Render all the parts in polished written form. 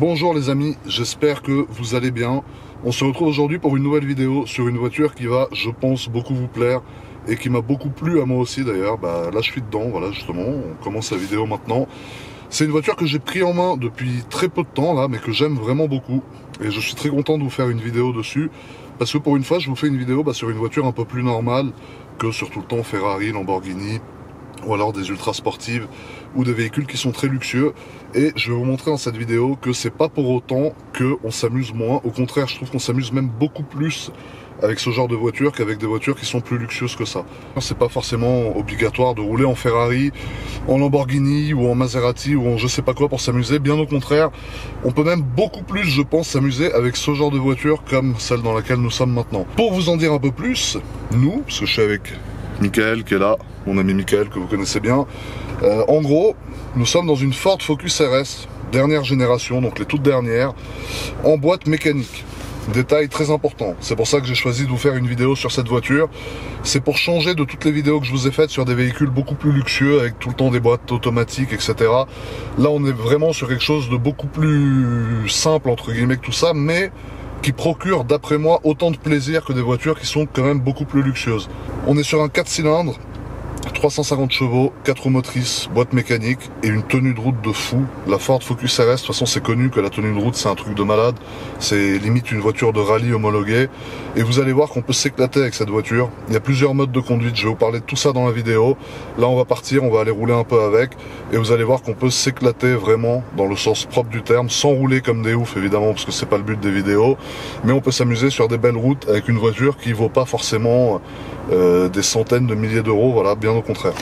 Bonjour les amis, j'espère que vous allez bien. On se retrouve aujourd'hui pour une nouvelle vidéo sur une voiture qui va, je pense, beaucoup vous plaire et qui m'a beaucoup plu à moi aussi d'ailleurs. Là je suis dedans, voilà justement, on commence la vidéo maintenant. C'est une voiture que j'ai pris en main depuis très peu de temps là, mais que j'aime vraiment beaucoup. Et je suis très content de vous faire une vidéo dessus. Parce que pour une fois, je vous fais une vidéo sur une voiture un peu plus normale que sur tout le temps Ferrari, Lamborghini, ou alors des ultra sportives ou des véhicules qui sont très luxueux. Et je vais vous montrer dans cette vidéo que c'est pas pour autant qu'on s'amuse moins. Au contraire, je trouve qu'on s'amuse même beaucoup plus avec ce genre de voiture qu'avec des voitures qui sont plus luxueuses que ça. C'est pas forcément obligatoire de rouler en Ferrari, en Lamborghini ou en Maserati ou en je sais pas quoi pour s'amuser. Bien au contraire, on peut même beaucoup plus, je pense, s'amuser avec ce genre de voiture comme celle dans laquelle nous sommes maintenant. Pour vous en dire un peu plus, nous, parce que je suis avec Michael qui est là, mon ami Michael que vous connaissez bien. En gros, nous sommes dans une Ford Focus RS, dernière génération, donc les toutes dernières, en boîte mécanique. Détail très important, c'est pour ça que j'ai choisi de vous faire une vidéo sur cette voiture. C'est pour changer de toutes les vidéos que je vous ai faites sur des véhicules beaucoup plus luxueux, avec tout le temps des boîtes automatiques, etc. Là, on est vraiment sur quelque chose de beaucoup plus simple, entre guillemets, que tout ça, mais qui procure, d'après moi, autant de plaisir que des voitures qui sont quand même beaucoup plus luxueuses. On est sur un 4 cylindres, 350 chevaux, 4 roues motrices, boîte mécanique et une tenue de route de fou. La Ford Focus RS, de toute façon c'est connu que la tenue de route c'est un truc de malade. C'est limite une voiture de rallye homologuée. Et vous allez voir qu'on peut s'éclater avec cette voiture. Il y a plusieurs modes de conduite, je vais vous parler de tout ça dans la vidéo. Là on va partir, on va aller rouler un peu avec. Et vous allez voir qu'on peut s'éclater vraiment dans le sens propre du terme, sans rouler comme des oufs évidemment, parce que c'est pas le but des vidéos. Mais on peut s'amuser sur des belles routes avec une voiture qui vaut pas forcément des centaines de milliers d'euros, voilà, bien au contraire.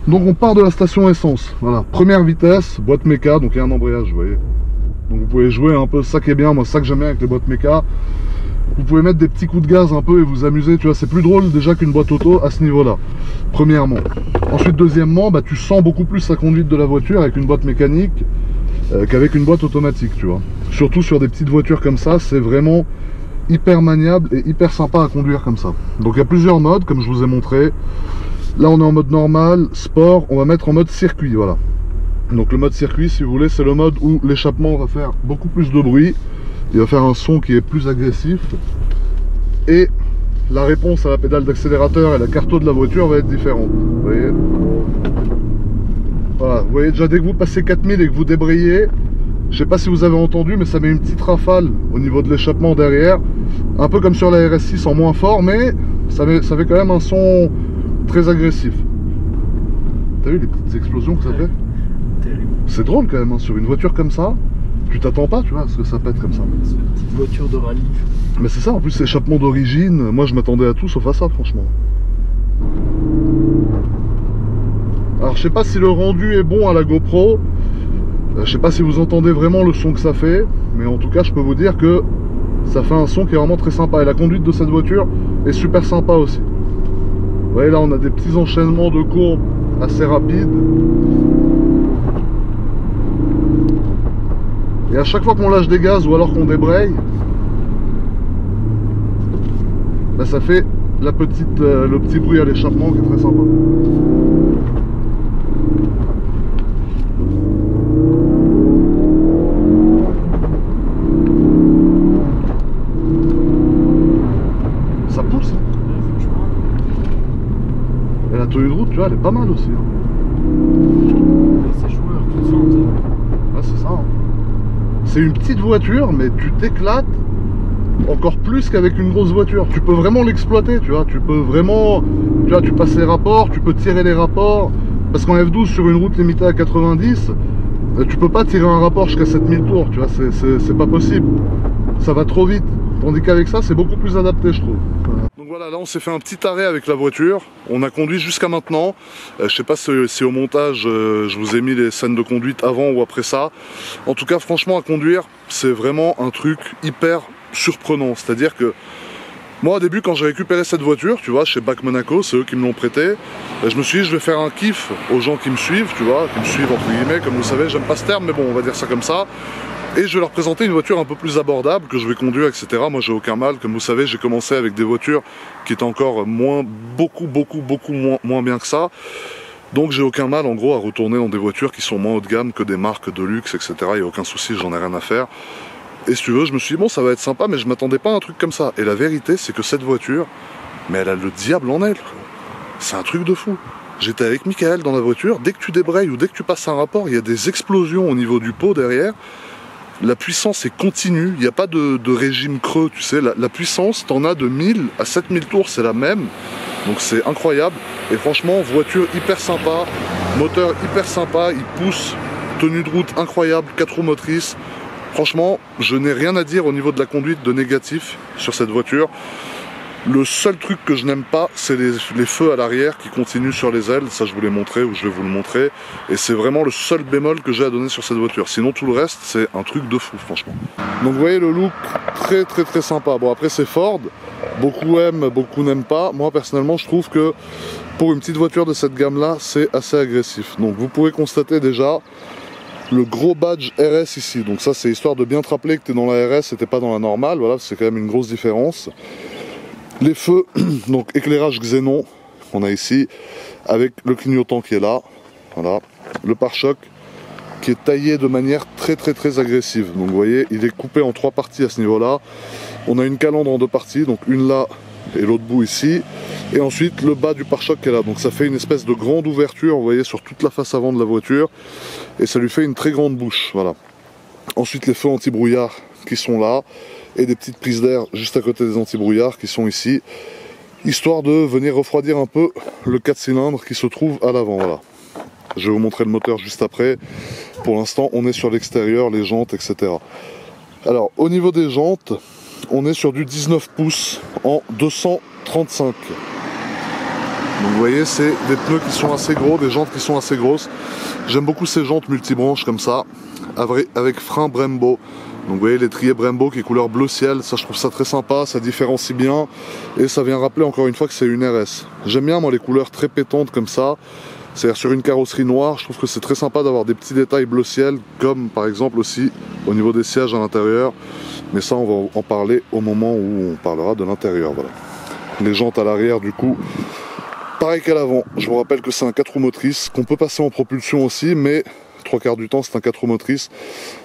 Donc on part de la station essence, voilà, première vitesse, boîte méca, donc il y a un embrayage, vous voyez. Donc vous pouvez jouer un peu, ça qui est bien, moi ça que j'aime bien avec les boîtes méca. Vous pouvez mettre des petits coups de gaz un peu et vous amuser, tu vois, c'est plus drôle déjà qu'une boîte auto à ce niveau-là, premièrement. Ensuite, deuxièmement, tu sens beaucoup plus la conduite de la voiture avec une boîte mécanique qu'avec une boîte automatique, tu vois. Surtout sur des petites voitures comme ça, c'est vraiment hyper maniable et hyper sympa à conduire comme ça. Donc il y a plusieurs modes comme je vous ai montré. Là on est en mode normal, sport, on va mettre en mode circuit, voilà. Donc le mode circuit, si vous voulez, c'est le mode où l'échappement va faire beaucoup plus de bruit, il va faire un son qui est plus agressif et la réponse à la pédale d'accélérateur et la carto de la voiture va être différente, vous voyez. Voilà, vous voyez déjà dès que vous passez 4000 et que vous débrayez, je sais pas si vous avez entendu, mais ça met une petite rafale au niveau de l'échappement derrière. Un peu comme sur la RS6 en moins fort, mais ça fait quand même un son très agressif. T'as vu les petites explosions que ça fait? C'est drôle quand même, hein, sur une voiture comme ça. Tu t'attends pas, tu vois, à ce que ça pète comme ça. C'est une petite voiture de rallye. Mais c'est ça, en plus, échappement d'origine. Moi, je m'attendais à tout sauf à ça, franchement. Alors, je sais pas si le rendu est bon à la GoPro. Je sais pas si vous entendez vraiment le son que ça fait, mais en tout cas je peux vous dire que ça fait un son qui est vraiment très sympa et la conduite de cette voiture est super sympa aussi. Vous voyez là on a des petits enchaînements de courbes assez rapides et à chaque fois qu'on lâche des gaz ou alors qu'on débraye, ça fait le petit bruit à l'échappement qui est très sympa. Et la tenue de route, tu vois, elle est pas mal aussi. C'est joueur, tout ça. Ouais, c'est ça. Hein. C'est une petite voiture, mais tu t'éclates encore plus qu'avec une grosse voiture. Tu peux vraiment l'exploiter, tu vois. Tu peux vraiment, tu vois, tu passes les rapports, tu peux tirer les rapports. Parce qu'en F12, sur une route limitée à 90, tu peux pas tirer un rapport jusqu'à 7000 tours, tu vois. C'est pas possible. Ça va trop vite. Tandis qu'avec ça, c'est beaucoup plus adapté, je trouve. Donc voilà, là on s'est fait un petit arrêt avec la voiture. On a conduit jusqu'à maintenant. Je sais pas si au montage, je vous ai mis les scènes de conduite avant ou après ça. En tout cas, franchement, à conduire, c'est vraiment un truc hyper surprenant. C'est-à-dire que moi, au début, quand j'ai récupéré cette voiture, tu vois, chez Bac Monaco, c'est eux qui me l'ont prêté. Je me suis dit, je vais faire un kiff aux gens qui me suivent, tu vois, qui me suivent entre guillemets. Comme vous savez, j'aime pas ce terme, mais bon, on va dire ça comme ça. Et je vais leur présenter une voiture un peu plus abordable que je vais conduire, etc. Moi j'ai aucun mal, comme vous savez j'ai commencé avec des voitures qui étaient encore beaucoup moins bien que ça. Donc j'ai aucun mal en gros à retourner dans des voitures qui sont moins haut de gamme que des marques de luxe, etc. Il n'y a aucun souci, j'en ai rien à faire. Et si tu veux, je me suis dit bon, ça va être sympa, mais je m'attendais pas à un truc comme ça. Et la vérité, c'est que cette voiture, mais elle a le diable en elle. C'est un truc de fou. J'étais avec Michael dans la voiture, dès que tu débrayes ou dès que tu passes un rapport, il y a des explosions au niveau du pot derrière. La puissance est continue, il n'y a pas de régime creux, tu sais. La puissance, t'en as de 1000 à 7000 tours, c'est la même. Donc c'est incroyable. Et franchement, voiture hyper sympa, moteur hyper sympa, il pousse, tenue de route incroyable, 4 roues motrices. Franchement, je n'ai rien à dire au niveau de la conduite de négatif sur cette voiture. Le seul truc que je n'aime pas, c'est les feux à l'arrière qui continuent sur les ailes. Ça, je vous l'ai montré ou je vais vous le montrer. Et c'est vraiment le seul bémol que j'ai à donner sur cette voiture. Sinon, tout le reste, c'est un truc de fou, franchement. Donc, vous voyez le look très sympa. Bon, après, c'est Ford. Beaucoup aiment, beaucoup n'aiment pas. Moi, personnellement, je trouve que pour une petite voiture de cette gamme-là, c'est assez agressif. Donc, vous pouvez constater déjà le gros badge RS ici. Donc, ça, c'est histoire de bien te rappeler que tu es dans la RS et tu n'es pas dans la normale. Voilà, c'est quand même une grosse différence. Les feux, donc éclairage xénon qu'on a ici, avec le clignotant qui est là, voilà, le pare-choc qui est taillé de manière très agressive. Donc vous voyez, il est coupé en 3 parties à ce niveau-là. On a une calandre en 2 parties, donc une là et l'autre bout ici. Et ensuite le bas du pare-choc qui est là. Donc ça fait une espèce de grande ouverture, vous voyez, sur toute la face avant de la voiture. Et ça lui fait une très grande bouche, voilà. Ensuite les feux anti-brouillard qui sont là. Et des petites prises d'air juste à côté des anti-brouillards qui sont ici, histoire de venir refroidir un peu le 4 cylindres qui se trouve à l'avant. Voilà. Je vais vous montrer le moteur juste après. Pour l'instant, on est sur l'extérieur, les jantes, etc. Alors, au niveau des jantes, on est sur du 19 pouces en 235. Donc, vous voyez, c'est des pneus qui sont assez gros, des jantes qui sont assez grosses. J'aime beaucoup ces jantes multibranches comme ça, avec frein Brembo. Donc vous voyez l'étrier Brembo qui est couleur bleu ciel, ça je trouve ça très sympa, ça différencie bien et ça vient rappeler encore une fois que c'est une RS. J'aime bien moi les couleurs très pétantes comme ça, c'est-à-dire sur une carrosserie noire, je trouve que c'est très sympa d'avoir des petits détails bleu ciel, comme par exemple aussi au niveau des sièges à l'intérieur, mais ça on va en parler au moment où on parlera de l'intérieur. Voilà. Les jantes à l'arrière du coup, pareil qu'à l'avant, je vous rappelle que c'est un 4 roues motrices, qu'on peut passer en propulsion aussi, mais 3/4 du temps c'est un 4 roues motrices,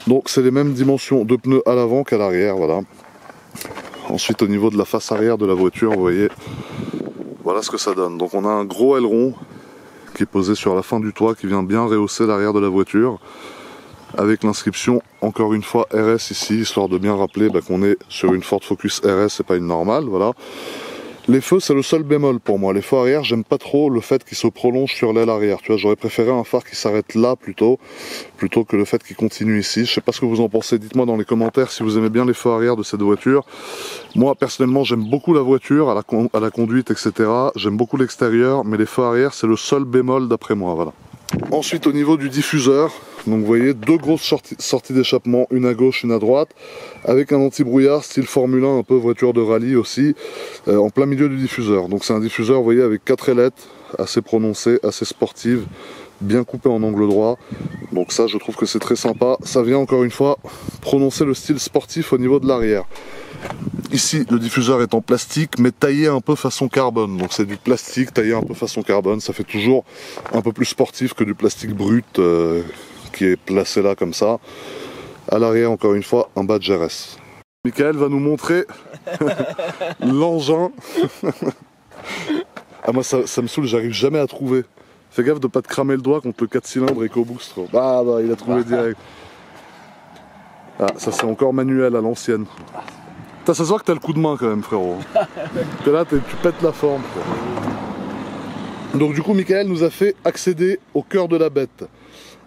donc c'est les mêmes dimensions de pneus à l'avant qu'à l'arrière, voilà. Ensuite au niveau de la face arrière de la voiture, vous voyez, voilà ce que ça donne. Donc on a un gros aileron qui est posé sur la fin du toit, qui vient bien rehausser l'arrière de la voiture, avec l'inscription encore une fois RS ici, histoire de bien rappeler qu'on est sur une Ford Focus RS et pas une normale, voilà. Les feux, c'est le seul bémol pour moi. Les feux arrière, j'aime pas trop le fait qu'ils se prolongent sur l'aile arrière. Tu vois, j'aurais préféré un phare qui s'arrête là plutôt que le fait qu'il continue ici. Je sais pas ce que vous en pensez. Dites-moi dans les commentaires si vous aimez bien les feux arrière de cette voiture. Moi, personnellement, j'aime beaucoup la voiture, à la conduite, etc. J'aime beaucoup l'extérieur, mais les feux arrière, c'est le seul bémol d'après moi, voilà. Ensuite, au niveau du diffuseur, donc vous voyez 2 grosses sorties d'échappement, une à gauche, une à droite, avec un anti-brouillard style Formule 1, un peu voiture de rallye aussi, en plein milieu du diffuseur. Donc c'est un diffuseur, vous voyez, avec 4 ailettes, assez prononcées, assez sportives, bien coupées en angle droit. Donc ça, je trouve que c'est très sympa. Ça vient encore une fois prononcer le style sportif au niveau de l'arrière. Ici, le diffuseur est en plastique, mais taillé un peu façon carbone. Donc c'est du plastique taillé un peu façon carbone. Ça fait toujours un peu plus sportif que du plastique brut qui est placé là comme ça. À l'arrière, encore une fois, un badge RS. Michael va nous montrer l'engin. Ah moi, ça me saoule, j'arrive jamais à trouver. Fais gaffe de pas te cramer le doigt contre le 4 cylindres EcoBoost. Bah, il a trouvé direct. Ah, ça c'est encore manuel à l'ancienne. Ça se voit que t'as le coup de main quand même, frérot. Que là, tu pètes la forme. Donc du coup, Michael nous a fait accéder au cœur de la bête.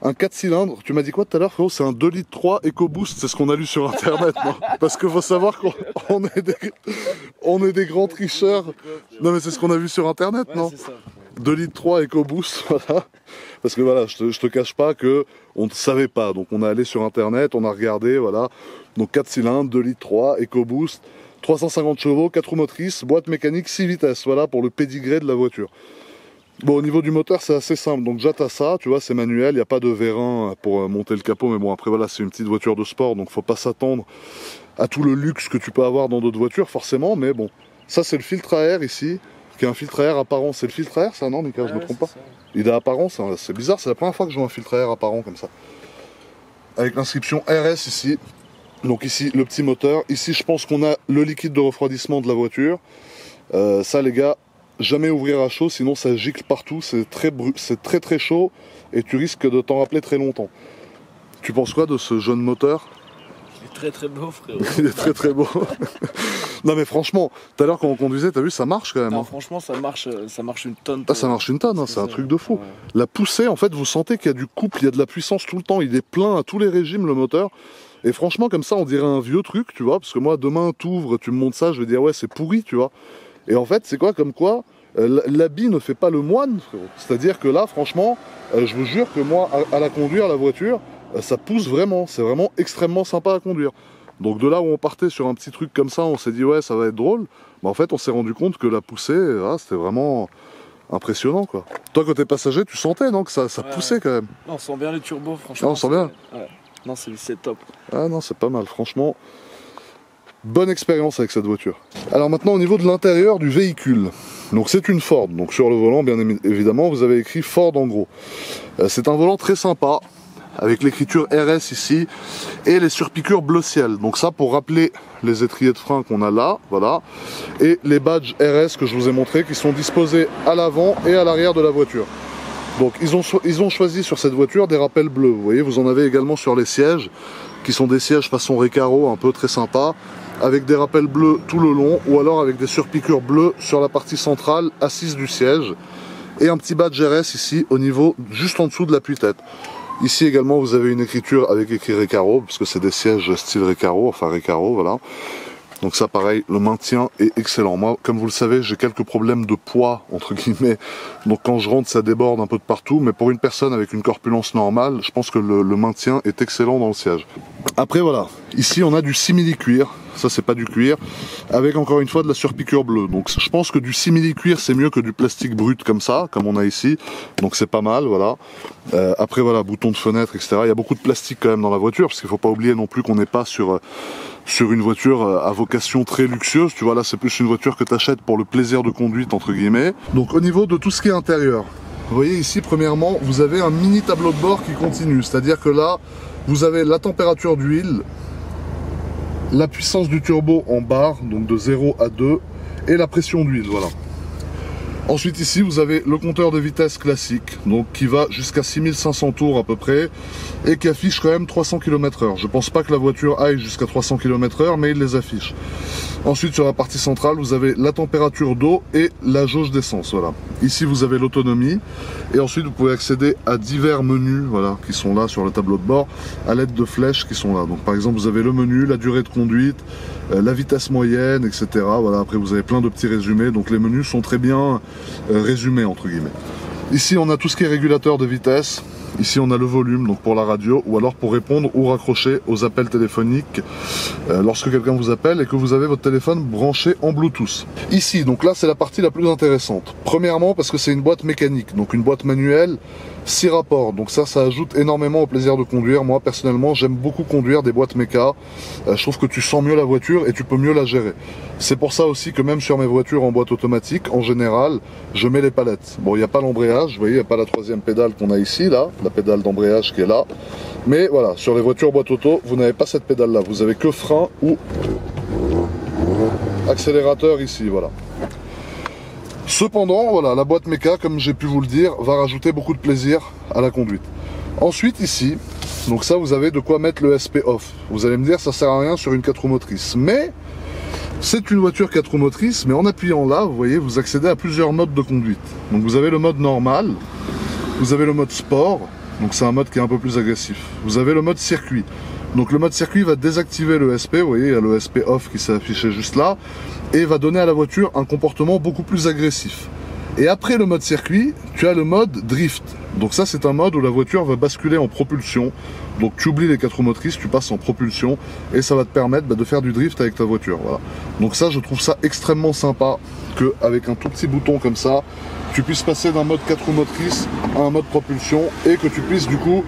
Un 4 cylindres, tu m'as dit quoi tout à l'heure, frérot? C'est un 2,3 litres EcoBoost, c'est ce qu'on a lu sur internet, non? Parce qu'il faut savoir qu'on est des grands tricheurs. Non mais c'est ce qu'on a vu sur internet, ouais, non? 2,3 litres EcoBoost, voilà. Parce que voilà, je te cache pas que on ne savait pas. Donc on est allé sur internet, on a regardé, voilà. Donc 4 cylindres, 2,3 litres, EcoBoost, 350 chevaux, 4 roues motrices, boîte mécanique 6 vitesses, voilà pour le pédigré de la voiture. Bon, au niveau du moteur, c'est assez simple. Donc déjà, t'as ça, tu vois, c'est manuel, il n'y a pas de vérin pour monter le capot. Mais bon, après, voilà, c'est une petite voiture de sport, donc faut pas s'attendre à tout le luxe que tu peux avoir dans d'autres voitures, forcément. Mais bon, ça, c'est le filtre à air ici, qui a un filtre à air apparent. C'est le filtre à air ça, non Mika, je me trompe pas? Il est apparent, c'est bizarre, c'est la première fois que je vois un filtre à air apparent comme ça. Avec l'inscription RS ici. Donc ici le petit moteur. Ici je pense qu'on a le liquide de refroidissement de la voiture. Ça les gars, jamais ouvrir à chaud, sinon ça gicle partout, c'est très chaud et tu risques de t'en rappeler très longtemps. Tu penses quoi de ce jeune moteur? Il est très beau frérot. Il est très beau. Non mais franchement, tout à l'heure quand on conduisait, t'as vu, ça marche quand même. Non, hein. franchement ça marche une tonne. Ah, ça marche une tonne, hein, c'est un truc de fou. Ouais. La poussée, en fait, vous sentez qu'il y a du couple, il y a de la puissance tout le temps, il est plein à tous les régimes le moteur. Et franchement, comme ça, on dirait un vieux truc, tu vois, parce que moi, demain, t'ouvres, tu me montres ça, je vais dire, ouais, c'est pourri, tu vois. Et en fait, c'est quoi, comme quoi, l'habit ne fait pas le moine, frérot. C'est-à-dire que là, franchement, je vous jure que moi, à la conduire, la voiture, ça pousse vraiment, c'est vraiment extrêmement sympa à conduire. Donc de là où on partait sur un petit truc comme ça, on s'est dit, ouais, ça va être drôle. Mais en fait, on s'est rendu compte que la poussée, c'était vraiment impressionnant, quoi. Toi, côté passager, tu sentais, non, que ça poussait quand même. Non, on sent bien les turbos, franchement. Ah, on sent bien. Ouais. Non, c'est top. Ah non, c'est pas mal, franchement. Bonne expérience avec cette voiture. Alors maintenant, au niveau de l'intérieur du véhicule. Donc c'est une Ford. Donc sur le volant, bien évidemment, vous avez écrit Ford en gros. C'est un volant très sympa, avec l'écriture RS ici, et les surpiqûres bleu ciel. Donc ça, pour rappeler les étriers de frein qu'on a là, voilà. Et les badges RS que je vous ai montrés, qui sont disposés à l'avant et à l'arrière de la voiture. Donc ils ont choisi sur cette voiture des rappels bleus. Vous voyez, vous en avez également sur les sièges, qui sont des sièges façon Recaro, un peu très sympa, avec des rappels bleus tout le long, ou alors avec des surpiqûres bleues sur la partie centrale, assise du siège, et un petit badge RS ici, au niveau, juste en dessous de l'appui-tête. Ici également, vous avez une écriture avec écrit Recaro, parce que c'est des sièges style Recaro, enfin Recaro, voilà. Donc ça pareil, le maintien est excellent. Moi, comme vous le savez, j'ai quelques problèmes de poids, entre guillemets. Donc quand je rentre, ça déborde un peu de partout. Mais pour une personne avec une corpulence normale, je pense que le maintien est excellent dans le siège. Après voilà, ici on a du simili-cuir. Ça c'est pas du cuir. Avec encore une fois de la surpiqûre bleue. Donc je pense que du simili-cuir c'est mieux que du plastique brut comme ça, comme on a ici. Donc c'est pas mal, voilà. Après voilà, bouton de fenêtre, etc. Il y a beaucoup de plastique quand même dans la voiture, parce qu'il faut pas oublier non plus qu'on n'est pas sur une voiture à vocation très luxueuse, tu vois, là c'est plus une voiture que tu achètes pour le plaisir de conduite entre guillemets. Donc au niveau de tout ce qui est intérieur, vous voyez ici premièrement vous avez un mini tableau de bord qui continue, c'est à dire que là vous avez la température d'huile, la puissance du turbo en barre, donc de 0 à 2, et la pression d'huile, voilà. Ensuite ici vous avez le compteur de vitesse classique, donc qui va jusqu'à 6500 tours à peu près, et qui affiche quand même 300 km/h. Je pense pas que la voiture aille jusqu'à 300 km/h, mais il les affiche. Ensuite sur la partie centrale vous avez la température d'eau et la jauge d'essence, voilà. Ici vous avez l'autonomie, et ensuite vous pouvez accéder à divers menus, voilà, qui sont là sur le tableau de bord, à l'aide de flèches qui sont là. Donc par exemple vous avez le menu, la durée de conduite, la vitesse moyenne, etc. Voilà, après vous avez plein de petits résumés, donc les menus sont très bien résumés entre guillemets. Ici on a tout ce qui est régulateur de vitesse. Ici on a le volume, donc pour la radio, ou alors pour répondre ou raccrocher aux appels téléphoniques lorsque quelqu'un vous appelle et que vous avez votre téléphone branché en Bluetooth. Ici, donc là c'est la partie la plus intéressante. Premièrement parce que c'est une boîte mécanique, donc une boîte manuelle, 6 rapports, donc ça ajoute énormément au plaisir de conduire. Moi personnellement j'aime beaucoup conduire des boîtes méca, je trouve que tu sens mieux la voiture et tu peux mieux la gérer. C'est pour ça aussi que même sur mes voitures en boîte automatique, en général, je mets les palettes. Bon, il n'y a pas l'embrayage, vous voyez, il n'y a pas la troisième pédale qu'on a ici, là, la pédale d'embrayage qui est là. Mais voilà, sur les voitures boîte auto, vous n'avez pas cette pédale-là, vous avez que frein ou accélérateur ici, voilà. Cependant, voilà, la boîte méca, comme j'ai pu vous le dire, va rajouter beaucoup de plaisir à la conduite. Ensuite, ici, donc ça, vous avez de quoi mettre le SP off. Vous allez me dire, ça sert à rien sur une 4 roues motrices. Mais c'est une voiture 4 roues motrices, mais en appuyant là, vous voyez, vous accédez à plusieurs modes de conduite. Donc vous avez le mode normal, vous avez le mode sport, donc c'est un mode qui est un peu plus agressif. Vous avez le mode circuit. Donc le mode circuit va désactiver le SP, vous voyez, il y a le SP off qui s'est affiché juste là, et va donner à la voiture un comportement beaucoup plus agressif. Et après le mode circuit, tu as le mode drift. Donc ça c'est un mode où la voiture va basculer en propulsion. Donc tu oublies les 4 roues motrices, tu passes en propulsion, et ça va te permettre de faire du drift avec ta voiture. Voilà. Donc ça, je trouve ça extrêmement sympa, qu'avec un tout petit bouton comme ça, tu puisses passer d'un mode 4 roues motrices à un mode propulsion, et que tu puisses du coup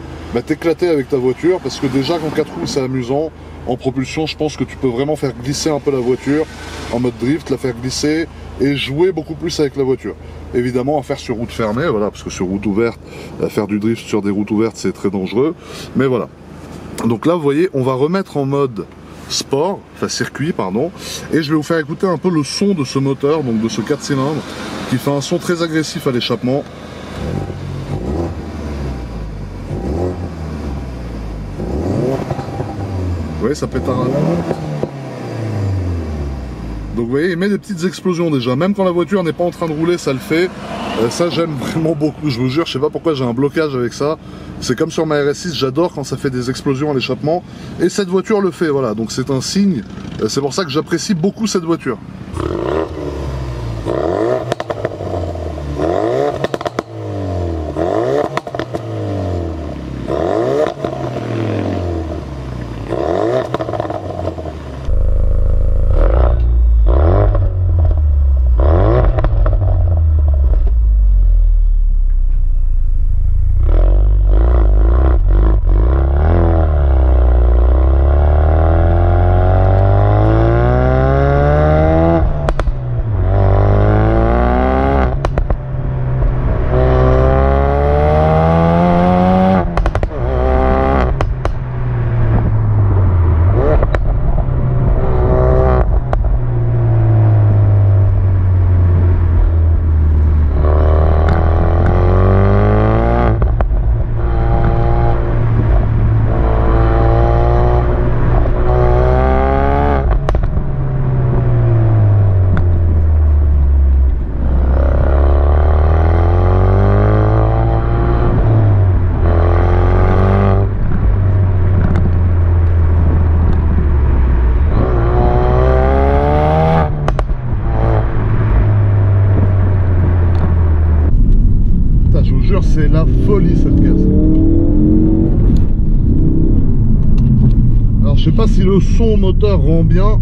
t'éclater avec ta voiture, parce que déjà qu'en 4 roues c'est amusant, en propulsion je pense que tu peux vraiment faire glisser un peu la voiture en mode drift, la faire glisser et jouer beaucoup plus avec la voiture. Évidemment à faire sur route fermée, voilà, parce que sur route ouverte, faire du drift sur des routes ouvertes c'est très dangereux, mais voilà. Donc là vous voyez, on va remettre en mode sport, enfin circuit pardon, et je vais vous faire écouter un peu le son de ce moteur, donc de ce 4 cylindres, qui fait un son très agressif à l'échappement. Vous voyez, ça pète un rallonge. Donc vous voyez, il met des petites explosions déjà, même quand la voiture n'est pas en train de rouler, ça le fait. Ça j'aime vraiment beaucoup, je vous jure, je sais pas pourquoi j'ai un blocage avec ça. C'est comme sur ma RS6, j'adore quand ça fait des explosions à l'échappement. Et cette voiture le fait, voilà, donc c'est un signe. C'est pour ça que j'apprécie beaucoup cette voiture. C'est la folie cette caisse. Alors je sais pas si le son moteur rend bien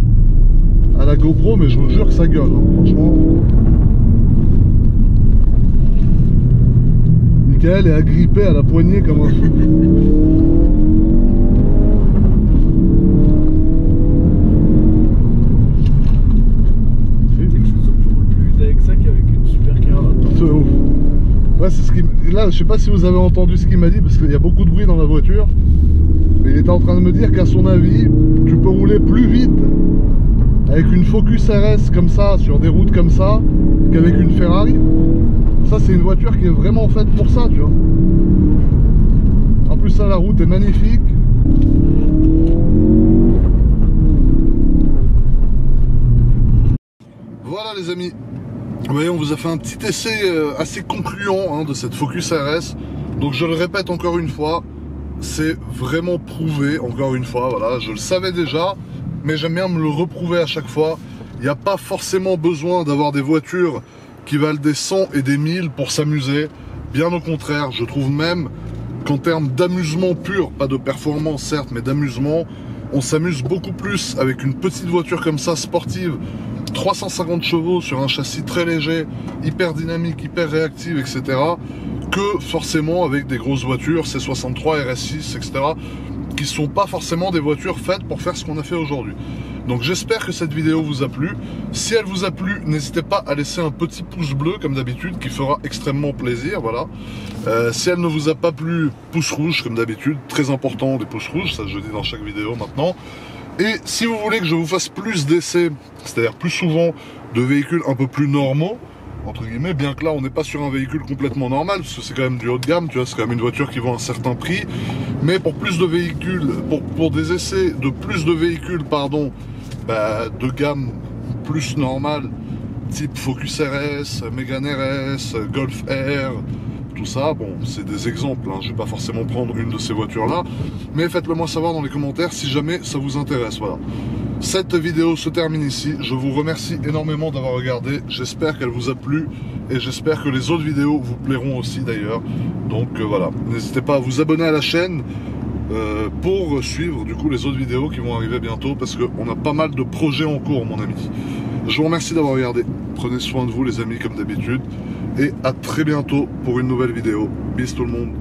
à la GoPro, mais je vous jure que ça gueule, hein, franchement. Michael est agrippé à la poignée comme un fou. Ouais, c'est ce qui... Là, je sais pas si vous avez entendu ce qu'il m'a dit, parce qu'il y a beaucoup de bruit dans la voiture. Mais il était en train de me dire qu'à son avis, tu peux rouler plus vite avec une Focus RS comme ça, sur des routes comme ça, qu'avec une Ferrari. Ça, c'est une voiture qui est vraiment faite pour ça, tu vois. En plus, ça, la route est magnifique. Voilà les amis. Vous voyez, on vous a fait un petit essai assez concluant hein, de cette Focus RS. Donc je le répète encore une fois, c'est vraiment prouvé, encore une fois, voilà, je le savais déjà, mais j'aime bien me le reprouver à chaque fois. Il n'y a pas forcément besoin d'avoir des voitures qui valent des 100 et des 1000 pour s'amuser. Bien au contraire, je trouve même qu'en termes d'amusement pur, pas de performance certes, mais d'amusement, on s'amuse beaucoup plus avec une petite voiture comme ça, sportive, 350 chevaux sur un châssis très léger, hyper dynamique, hyper réactive, etc. que forcément avec des grosses voitures, C63, RS6, etc. qui sont pas forcément des voitures faites pour faire ce qu'on a fait aujourd'hui. Donc j'espère que cette vidéo vous a plu. Si elle vous a plu, n'hésitez pas à laisser un petit pouce bleu comme d'habitude qui fera extrêmement plaisir, voilà. Si elle ne vous a pas plu, pouce rouge comme d'habitude, très important des pouces rouges, ça je dis dans chaque vidéo maintenant. Et si vous voulez que je vous fasse plus d'essais, c'est-à-dire plus souvent de véhicules un peu plus normaux, entre guillemets, bien que là on n'est pas sur un véhicule complètement normal, parce que c'est quand même du haut de gamme, tu vois, c'est quand même une voiture qui vaut un certain prix, mais pour plus de véhicules, pour des essais de plus de véhicules, pardon, de gamme plus normale, type Focus RS, Mégane RS, Golf R, tout ça, bon, c'est des exemples, hein, je vais pas forcément prendre une de ces voitures-là, mais faites-le moi savoir dans les commentaires si jamais ça vous intéresse, voilà. Cette vidéo se termine ici, je vous remercie énormément d'avoir regardé, j'espère qu'elle vous a plu, et j'espère que les autres vidéos vous plairont aussi d'ailleurs, donc voilà, n'hésitez pas à vous abonner à la chaîne, pour suivre du coup les autres vidéos qui vont arriver bientôt, parce qu'on a pas mal de projets en cours mon ami. Je vous remercie d'avoir regardé, prenez soin de vous les amis comme d'habitude, et à très bientôt pour une nouvelle vidéo. Bis tout le monde.